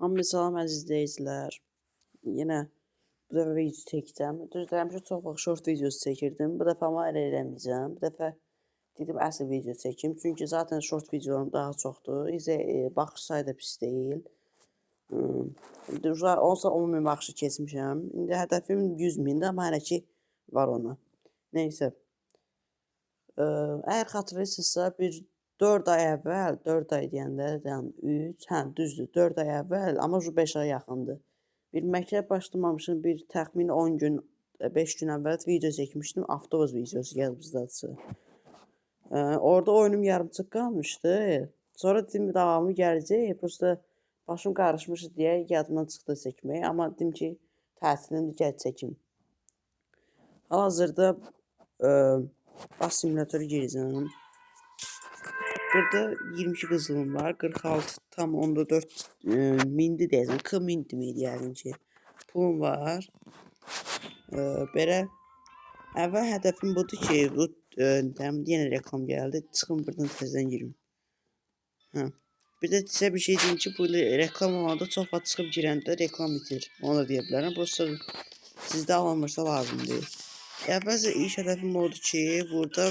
Hamı salam əziz izləyicilər. Yenə bu dəfə video çəkəcəm. Düzdür, həmişə çox vaxt short videosu çəkirdim. Bu dəfə amma elə eləməyəcəm. Bu dəfə dedim əsl video çəkim. Çünki zaten short videolarım daha çoxdur. Baxış sayı da pis deyil. Olsa 10.000 baxışı keçmişəm. İndi hədəfim 100.000-dir, amma hələ ki var ona. Neysə. Əgər xatırlayırsınızsa, bir 4 ay əvvəl, 4 ay deyəndə, 3, düzdür, 4 ay əvvəl, amma 5 ay yaxındır. Bir məktəb başlamamışım, bir təxmini 10 gün, 5 gün əvvəl video çəkmişdim, avtobus videosu yadınızdadır. Orada oyunum yarımçıq qalmışdı. Sonra dedim, davamı gələcək, prosta başım qarışmışdı deyə yadımdan çıxdı çəkmək, amma dedim ki, tətilimdə gəl çəkim. Hal-hazırda bas simülatörü girəcəm. Burada 22 qızılım var. 46,4 mindi deyəcəm. 40 min demək yəqin ki. Pulum var. Belə əvvəl hədəfim budur ki, bu yenə reklam gəldi. Çıxım buradan təzədən girim. Bir də sizə bir şey deyim ki, bu reklam olanda çox vaxt çıxıb girəndə reklam bitir. Onu da deyə bilərəm. Prosta sizdə alınmırsa lazım deyil. Əvvəlcə ilk hədəfim odur ki, burada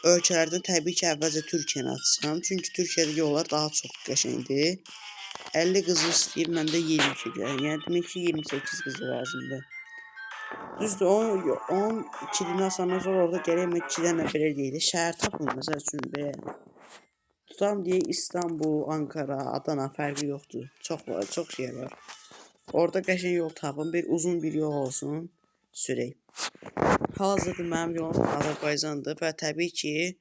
ölkələrdən təbii ki, əvvəlcə Türkiyəni açsam. Çünki Türkiyədə yollar daha çox qəşəngdir. 50 qızıl istəyir, məndə 22 gəlir. Yəni demək ki, 28 qızıl lazımdır. Düzdür, 12-dən asandan sonra orada gələk mən 2-dən də belə deyilir. Şəhər tapın, məsəl üçün belə. Tutam deyək İstanbul, Ankara, Adana fərqi yoxdur. Çox şey var. Orada qəşəng yol tapın, bir uzun bir yol olsun, sürək. Hal-hazırda mənim yolum Azərbaycandır və təbii ki,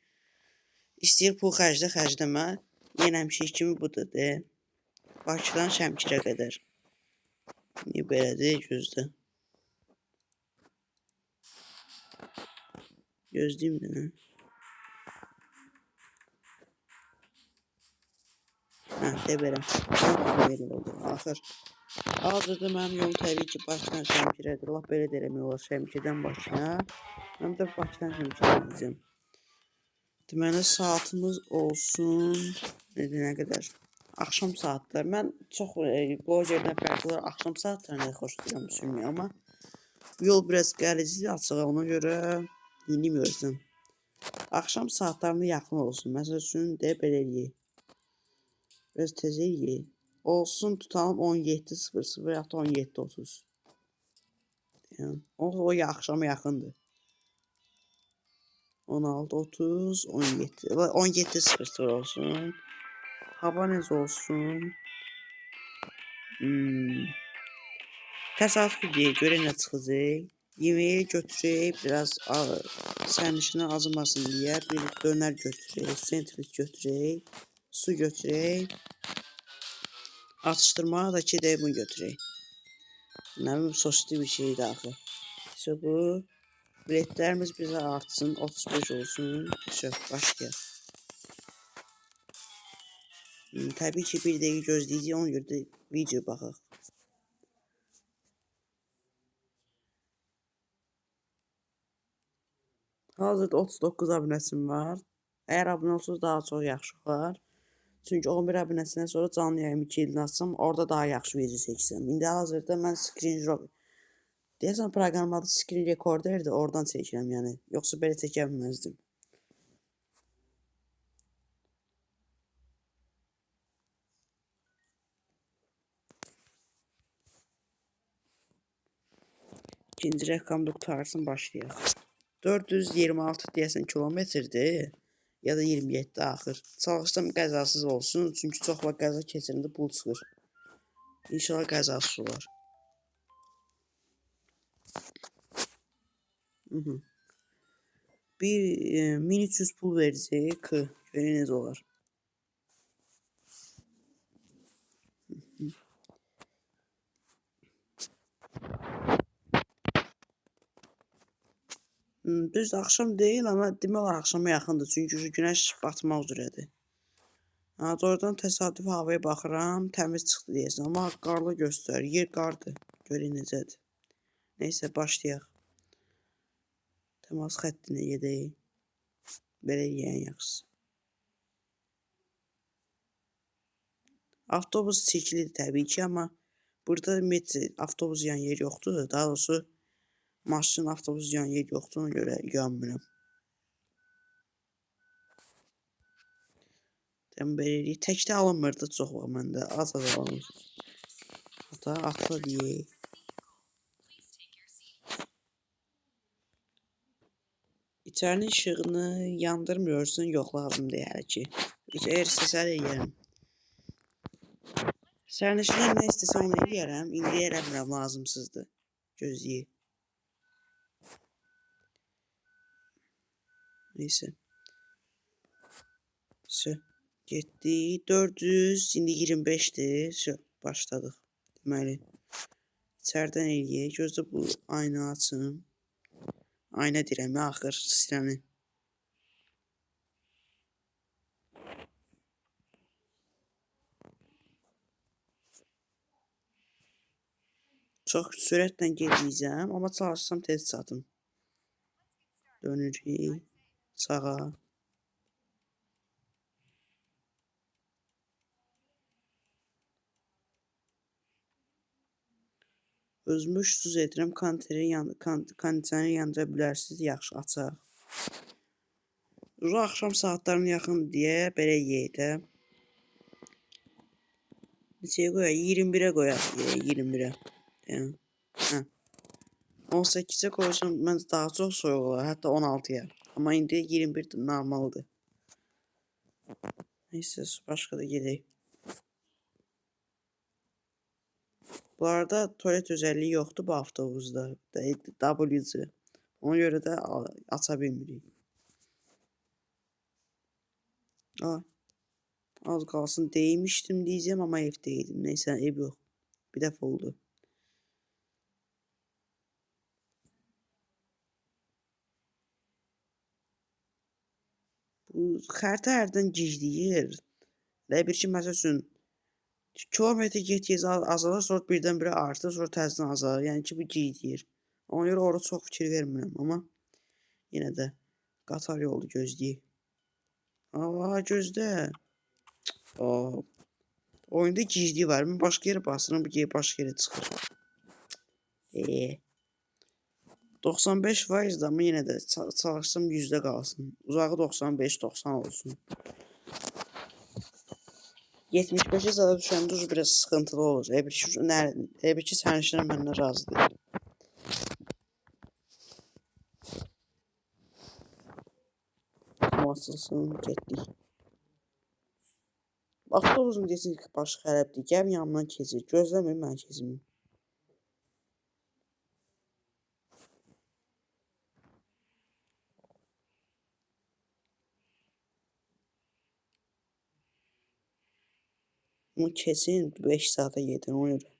istəyir pul xərcləmə, yenə həmişə kimi budur. Bakıdan Şəmkirə qədər. Niyə belədir, gözlə. Gözləyim də. De belə. Belə oldu, axır. Hal-hazırda mənim yolum təbii ki, Bakıdan Şəmkirədir. Lap belə də eləmək olar, Şəmkirdən Bakıya. Mən də Bakıdan Şəmkirə gidəcəm. Deməli, saatımız olsun, nə qədər? Axşam saatlar. Mən çox blogerdən fərqli axşam saatlarını xoşlayıram sürməyə, amma yol biraz gəlicidir açığa, ona görə dinləyirəm. Axşam saatlarına yaxın olsun. Məsəl üçün deyə belə eləyək. Biraz tez eləyək. Olsun, tutalım 17:00 ya da 17:30. Yəni, o axşama yaxındır. 16:30, 17. 17:00 olsun. Hava necə olsun? Təsadüf deyək, görək nə çıxacaq. Yeməyi götürək, biraz sərnişinə acımasın deyə bir dönər götürək, sandviç götürək, su götürək. Atışdırmağa da ki, bunu götürək. Nə bilim, soslu bir şeydir axı. İşte bu. Biletlərimiz bizə artsın, 35 olsun. Başlayaq. Təbii ki, bir dəqiqə gözləyəcək, ona görə də video baxaq. Hazırda 39 abunəsim var. Əgər abunə olsanız daha çox yaxşı olar. Çünki 11 abunəsindən sonra canlı yayımı 2 ildən açsam, orada daha yaxşı video çəksəm. İndi hazırda mən deyəsən proqram adı screen recorderdir, oradan çəkirəm yəni. Yoxsa belə çəkə bilməzdim. İkinci rəqamda qutarsın, başlayaq. 426 deyəsən kilometrdir. Ya da 27 axır. Çalışsam qəzasız olsun. Çünki çox vaxt qəza keçirəndə pul çıxır. İnşallah qəzasız olar. Bir 1300 pul verəcək. Görək necə olar. Düz axşam deyil, amma demək olar axşama yaxındır. Çünki günəş batmaq üzrədir. Doğrudan təsadüfi havaya baxıram, təmiz çıxdı deyəsən. Amma qarlı göstərir, yer qardır. Görək necədir. Neysə, başlayaq. Təmas xəttinə gedək. Belə yeyən yaxşısı. Avtobus çəkilidir təbii ki, amma burada ümumiyyətcə avtobus yan yer yoxdur. Daha doğrusu maşın, avtobus yan yer yoxdur, ona görə yanmıram. Demək belə eləyək. Təkdə alınmırdı çox vaxt məndə. Az alınır. Hatta atla deyək. İçərinin işığını yandırmıyorsun, yox lazım deyil hələ ki. Əgər istəsə eləyərəm. Sərnişinlər nə istəsə onu eləyərəm. İndi eləmirəm, lazımsızdır. Gözləyək. Neyse. Sö. Getdi. 400, indi 25'dir. Sö. Başladıq. Deməli. İçərdən eləyək. Gözlə bu ayna açım. Ayna deyirəm, axır siləni. Çox sürətlə getməyəcəm, amma çalışsam tez çatım. Dönürük sağa. Özümü üşsüz edirəm, kondisioneri yandıra bilərsiniz, yaxşı açaq. Axşam saatlarına yaxın deyə belə yeyək də. Neçəyə qoyaq? 21'ə qoyaq. 21'ə. Hə. 18'ə qoysam məncə daha çox soyuq olar, hətta 16'ya. Amma indi 21 normaldır. Neyse, başqa da gedək. Bu arada tualet özelliği yoxdur bu avtobusda. WC. Ona görə də aça bilmirik. Az qalsın deymişdim diyeceğim ama evdeydim. Neyse, ev yox. Bir dəfə oldu. Bu xəritə hərdən gicləyir. Bir ki, məsəl üçün kilometr get-gez azalır, sonra birdən-birə artır, sonra təzədən azalır. Yəni ki, bu gicləyir. Ona görə orada çox fikir vermirəm, amma yenə də qatar yolu gözləyək. Gözlə. Oyunda gicliyi var. Mən başqa yerə basıram, bu başqa yerə çıxır. 95% amma yenə də çalışsam 100'də qalsın. Uzağı 95-90 olsun. 75'e zada düşəndə ucu biraz sıxıntılı olur. Ebiki sərnişinlər məndən razı deyil. Açılsın, getdik. Avtobusun desin ki, başı xərabdır. Gəl yanımdan keçir. Gözləmir mən keçimi. Bunu kesin 5 saata gedin, ona görə.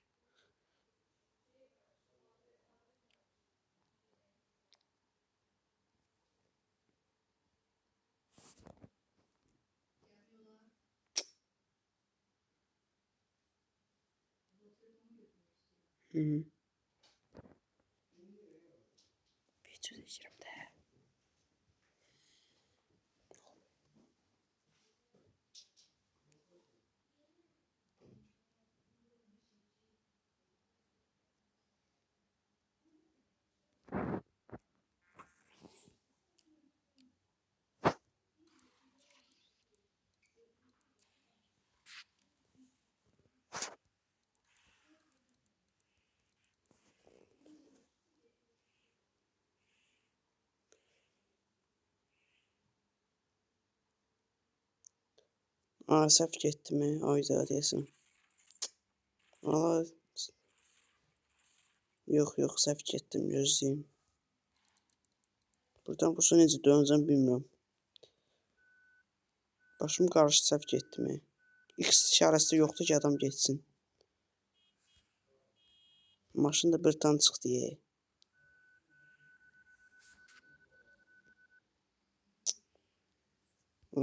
Video çəkirəm də. Səhv getdimi? Ayda deyəsən. Yox, səhv getdim, gözləyim. Buradan bu su necə dönəcəm bilmirəm. Başım qarışdı, səhv getdimi? X işarəsi yoxdur ki, adam geçsin. Maşın da birdən çıxdı.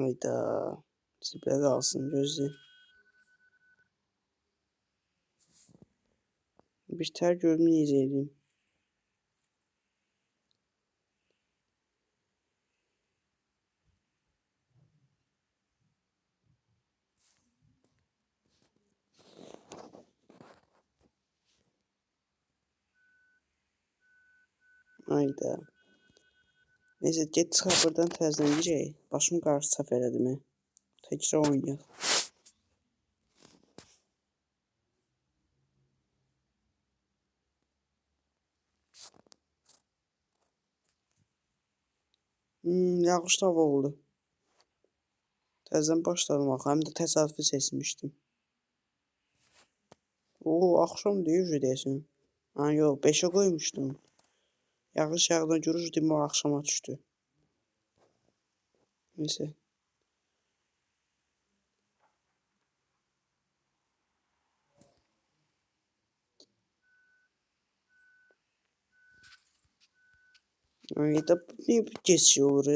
Ayda. Ziblə qalsın, gözləyim. Bir tər görüm necə edeyim. Ayda. Neyse get çıxaq buradan təzədən girək. Başım qarşı səhv elədim. Təkrar oynayaq. Yağışlı hava oldu. Təzədən başladım axı. Həm də təsadüfi seçmişdim. Oo, axşam deyir deyəsən. Ha, yox, 5-ə qoymuşdum. Yağış yağdan görür demə axşama düşdü. Neyse. Ayda niyə bu geçiş olur?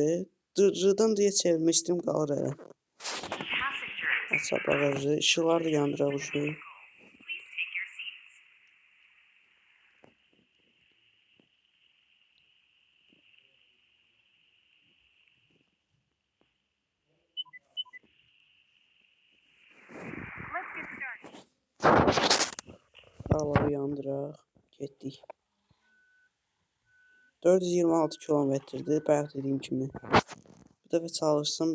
Rıdan diye çevirmək istəyirəm qalır elə. Açaq bağajı, işıqlar da yandıraq ucu. Dağları yandıraq. Getdik. 426 kilometrdir, bayaq dediyim kimi. Bu dəfə çalışsam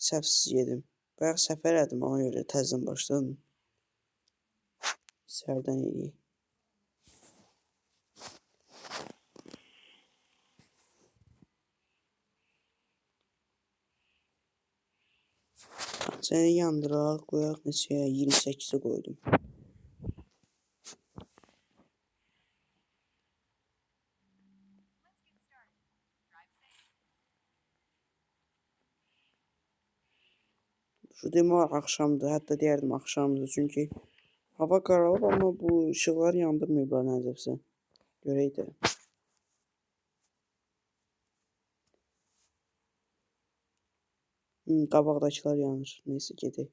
səhvsiz yedim. Bayaq səhv elədim, ona görə təzədən başladım. İçərdən eləyik. Səni yandıraq, qoyaq neçəyə? 28-ə qoydum. Şu demək axşamdır, hətta deyərdim axşamdır, çünki hava qaralıb, amma bu işıqlar yandırmayıblar nəzəfsə. Görək də. Qabaqdakılar yanır. Neyse gedək.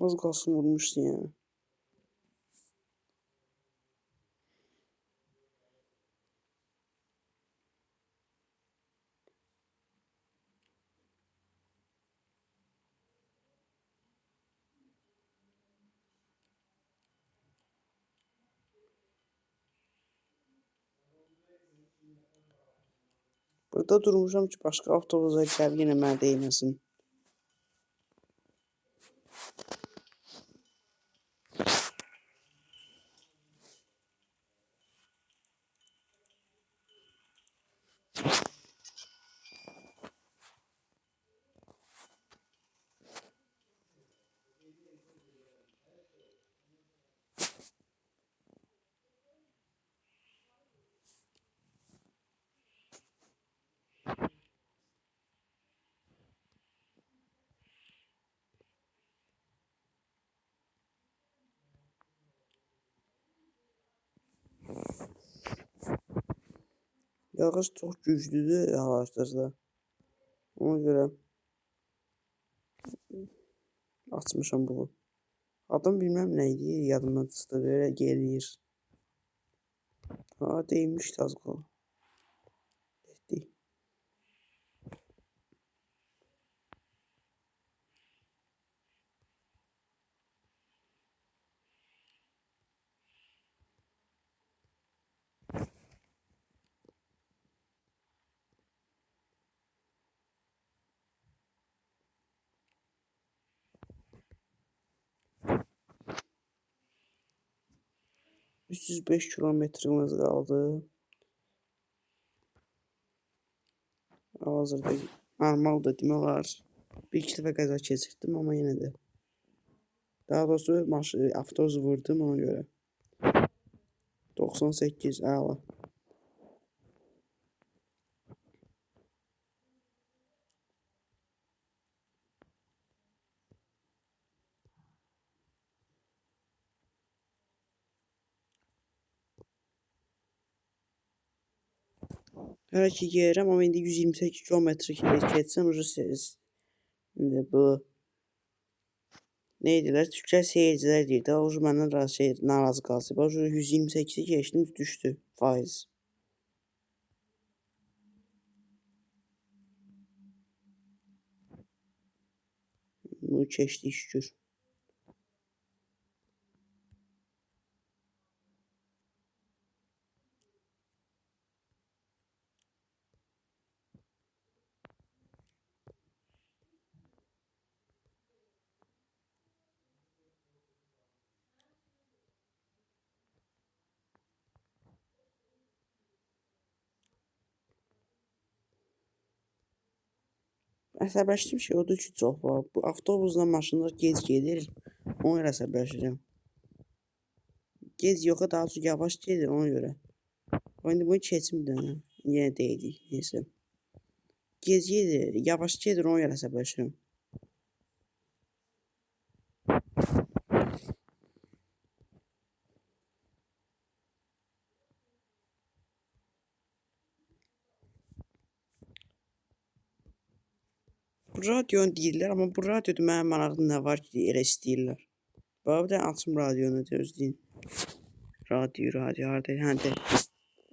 Az qalsın vurmuşsun yəni. Burada durmuşam ki, başqa avtobusa gəlib yenə mənə deyməsin. Yağış çox güclüdür hal-hazırda. Ona görə açmışam bunu. Adam bilməm nə idi, yadımdan çıxdı, belə gəliyir. Ha, deymişdi az qala. Getdik. ...305 kilometrimiz qaldı. Hal-hazırda normaldır demək olar. Bir-iki dəfə qəza keçirtdim, amma yenə də. Daha doğrusu avtobus vurdum ona görə. 98, əla. Hələ ki yerəm, amma indi 128 kilometr keçsəm, bu Nə edirlər? Türklər seyircilər deyir də, o məndən narazı qaldı. Bax 128-i keçdim, düşdü faiz. Bu keçdi şükür. Əsəbləşdiyim şey odur ki, çox var. Bu avtobusla maşınlar gec gedir. Ona görə əsəbləşirəm. Gec yox, daha çox yavaş gedir ona görə. İndi bunu keçim də. Yenə deydik, neysə. Gec gedir, yavaş gedir, ona görə əsəbləşirəm. Radionu deyirlər, amma bu radioda mənim maraqlı nə var ki, elə istəyirlər. Bax, bir dənə açım radionu, gözləyin. Radio, harada, həndə.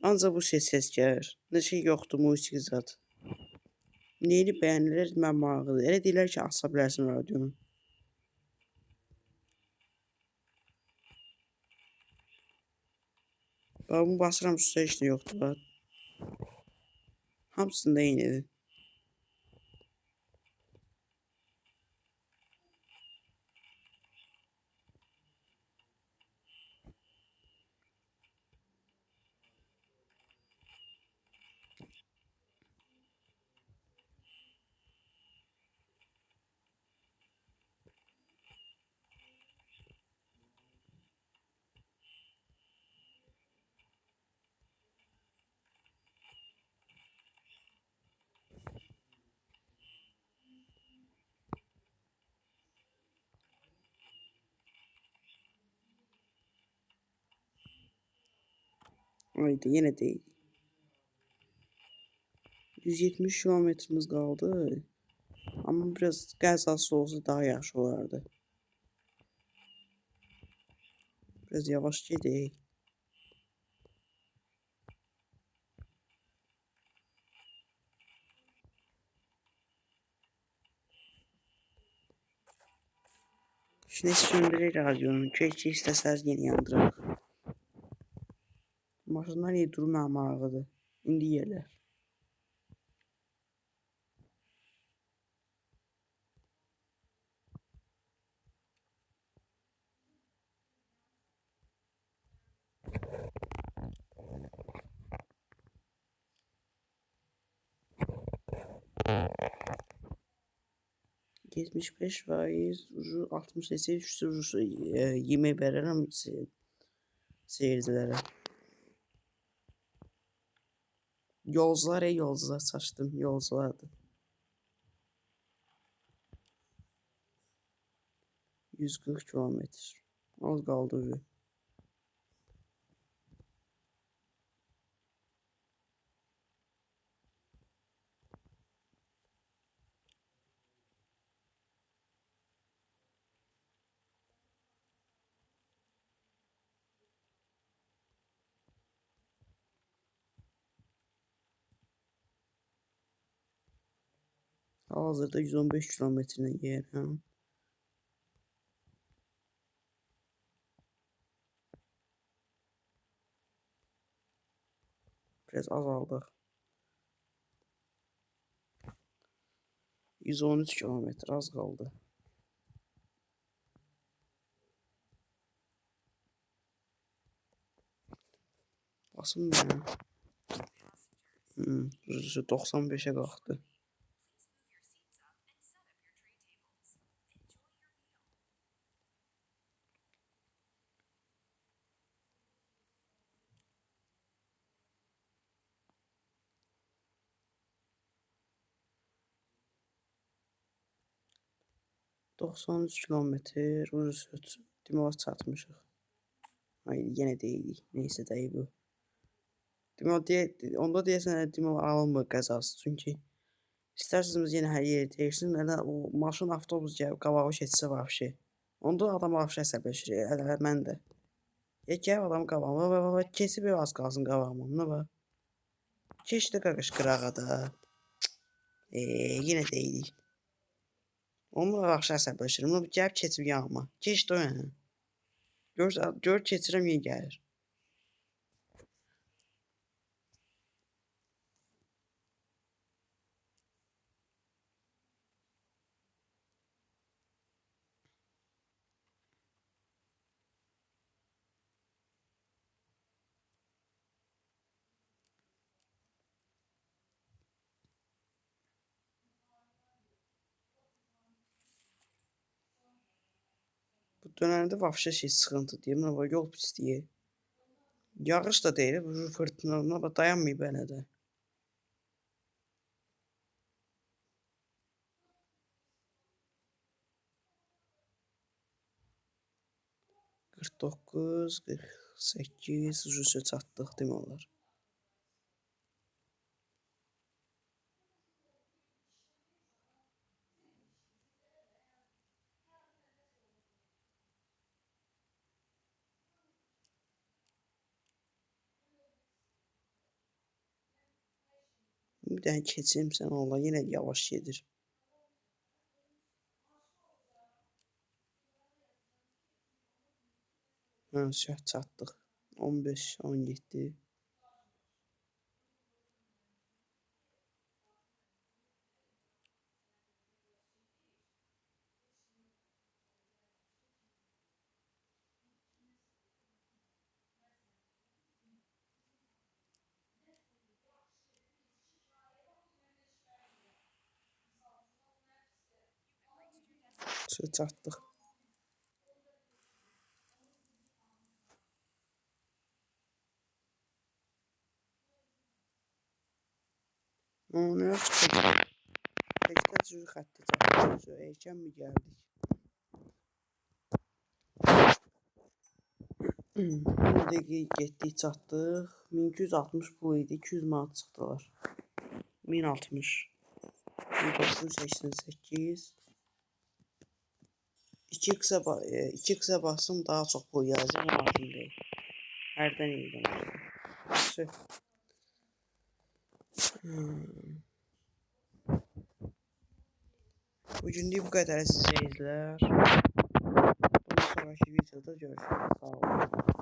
Ancaq bu ses gəlir. Nə şey yoxdur, musiqi zat. Neyini bəyənirlər, mən maraqlıdır. Elə deyirlər ki, aça bilərsən radionu. Bax, bunu basıram, üstə heç nə yoxdur, bax. Hamısında eynidir. Haydi, yenə deyil. 170 kilometrimiz qaldı. Amma biraz qəzası olsa daha yaxşı olardı. Biraz yavaş gedək. Şimdi söndürək radionu. Keşke istəsəz yeni yandıraq. Maşınlar niyə durur mənim maraqlıdır. İndi yerlər. %75%, ucu 68% yemək verərəm seyircilərə. Yolcular çaşdım, yolculardır. 140 kilometr. Az qaldı ucu. Hal-hazırda 115 kilometrlə gedirəm. Biraz azaldıq. 113 kilometr az qaldı. Basım mənə. 95'e qalxdı. ...93 kilometr, deməli çatmışıq. Ay, yenə deyilik, neysə deyib bu. Deməli, onda deyəsən, deməli alınmır qəzası, çünki istərsiniz yenə hər yeri deyirsin, elə o maşın, avtobus gəlib qabağa keçsə vəbşi, Onda adam vəbşə əsəbləşir. Hələ mən də. Gəl adam qabağıma. Keçib az qalsın qabağıma. Nə var? Keçdi qaqış qırağa da. Yenə deyirik. Onu vəbşə əsəbləşir. Bunu gəlib keçib yanıma. Keçdi o yana. Gör keçirəm yenə gəlir. Bu dönəmdə vəbşə sıxıntı deyim. Nə var? Yol pisliyi. Yağış da deyil. Bu fırtına dayanmayıb hələ də. Qırx doqquz, 48 ucu çatdıq demək olar. Bir dənə keçim sən Allah yenə yavaş gedir. Şəhət çatdıq. 15, 17. Çatdıq. Nə çıxdı? Təkcə cür xətti çatdıq. Erkən mi gəldik? Burada getdik çatdıq. 1260 pul idi. 200 manat çıxdılar. 1060. 1988. İki qısa basım daha çox pul yazacaq. Lazım deyil. Hərdən eydən. Bugünlük bu qədər əziz izləyicilər. Bundan sonraki videoda görüşürüz. Sağ olun.